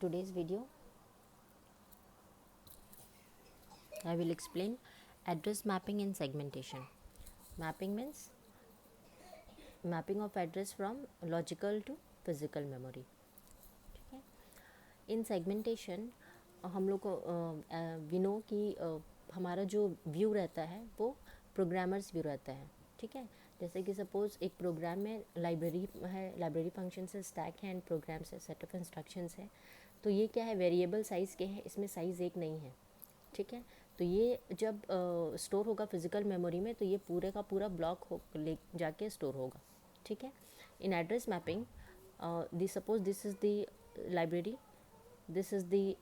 today's video I will explain address mapping and segmentation. Mapping means mapping of address from logical to physical memory. ठीक है. इन segmentation हम लोग को we know कि हमारा जो व्यू रहता है वो प्रोग्रामर्स व्यू रहता है. ठीक है. जैसे कि सपोज़ एक प्रोग्राम में लाइब्रेरी है, लाइब्रेरी फंक्शन है, स्टैक है एंड प्रोग्राम्स है, सेट ऑफ इंस्ट्रक्शंस है. तो ये क्या है, वेरिएबल साइज़ के हैं, इसमें साइज़ एक नहीं है. ठीक है. तो ये जब स्टोर होगा फिज़िकल मेमोरी में तो ये पूरे का पूरा ब्लॉक हो ले जाके स्टोर होगा. ठीक है. In address mapping the suppose this is the library, this is the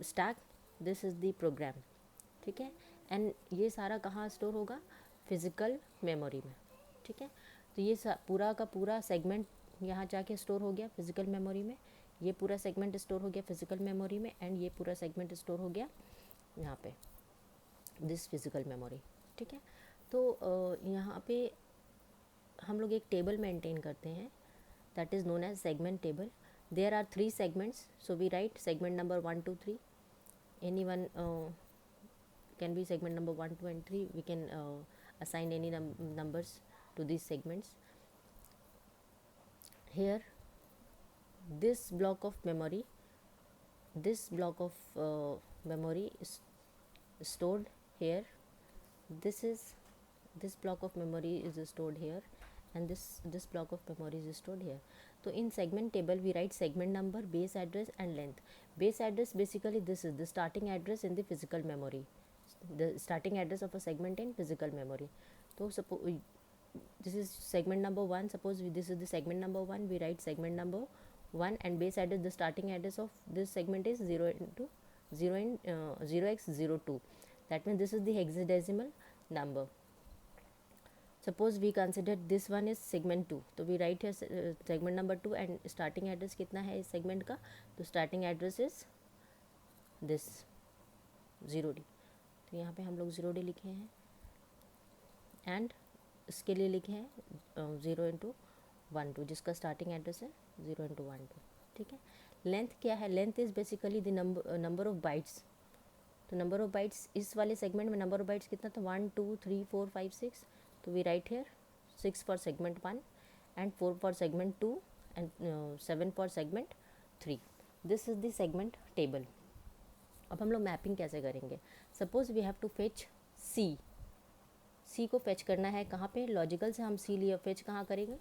stack, this is the program. ठीक है. एंड ये सारा कहाँ स्टोर होगा, फिज़िकल मेमोरी में. ठीक है. तो ये पूरा का पूरा सेगमेंट यहाँ जाके स्टोर हो गया फिज़िकल मेमोरी में, ये पूरा सेगमेंट स्टोर हो गया फिज़िकल मेमोरी में, एंड ये पूरा सेगमेंट स्टोर हो गया यहाँ पे दिस फिज़िकल मेमोरी. ठीक है. तो यहाँ पे हम लोग एक टेबल मेंटेन करते हैं that is known as segment table. There are 3 segments, so we write segment number 1 2 3. Anyone can be segment number 1 2 and 3. We can assign any numbers to these segments. Here this block of memory is stored here. This block of memory is stored here, and this block of memory is stored here. So in segment table we write segment number, base address and length. Base address, basically this is the starting address in the physical memory, the starting address of a segment in physical memory. So suppose this is segment number 1, suppose this is the segment number 1, we write segment number 1, and base address, the starting address of this segment is 0 into 0x02. That means this is the hexadecimal number. Suppose we consider this one is segment 2, तो we write here segment number 2 and starting address कितना है इस segment का, तो starting address is this 0D. तो यहाँ पे हम लोग 0D लिखे हैं, एंड इसके लिए लिखे हैं 0 इंटू 1 2, जिसका स्टार्टिंग एड्रेस है 0 इंटू 1 2. ठीक है. लेंथ क्या है, length is basically the number of bytes. तो नंबर ऑफ बाइट्स इस वाले सेगमेंट में नंबर ऑफ बाइट्स कितना था, 1 2 3 4 5 6. तो we write here 6 for segment 1 and 4 for segment 2 and 7 for segment 3. This is the segment table. अब हम लोग मैपिंग कैसे करेंगे. Suppose we have to fetch C को फेच करना है कहाँ पे, लॉजिकल से हम सी लिए फेच कहाँ करेंगे,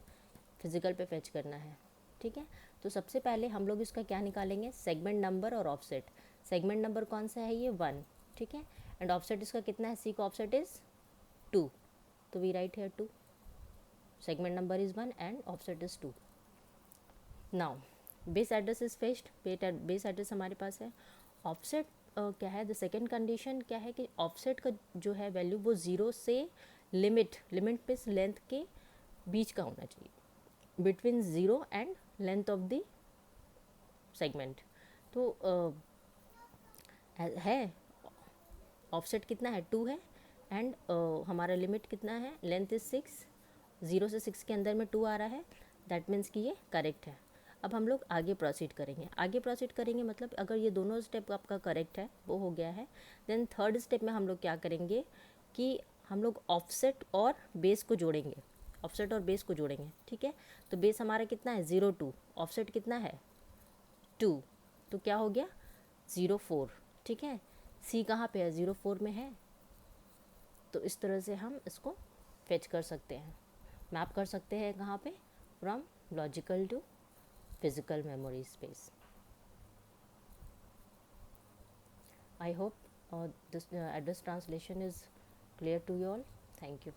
फिजिकल पे फेच करना है. ठीक है. तो सबसे पहले हम लोग इसका क्या निकालेंगे, सेगमेंट नंबर और ऑफसेट. सेगमेंट नंबर कौन सा है, ये 1. ठीक है. एंड ऑफसेट इसका कितना है, सी का ऑफसेट इज़ 2. तो we write here 2. Segment number is 1 and offset is 2. Now base address is fetched, base address हमारे पास है. ऑफसेट क्या है, द सेकेंड कंडीशन क्या है कि ऑफसेट का जो है वैल्यू वो 0 से लिमिट पे लेंथ के बीच का होना चाहिए, between 0 and length of the segment. तो है ऑफसेट कितना है, 2 है, एंड हमारा लिमिट कितना है, लेंथ इज 6. 0 से 6 के अंदर में 2 आ रहा है, दैट मीन्स कि ये करेक्ट है. अब हम लोग आगे प्रोसीड करेंगे मतलब अगर ये दोनों स्टेप आपका करेक्ट है, वो हो गया है, देन थर्ड स्टेप में हम लोग क्या करेंगे कि हम लोग ऑफसेट और बेस को जोड़ेंगे. ठीक है. तो बेस हमारा कितना है, 0 2. ऑफसेट कितना है, 2. तो क्या हो गया, 0 4. ठीक है. सी कहाँ पे है, 0 4 में है. तो इस तरह से हम इसको फेच कर सकते हैं, मैप कर सकते हैं कहाँ पे, from logical to physical memory space. I hope this address translation is clear to you all. Thank you.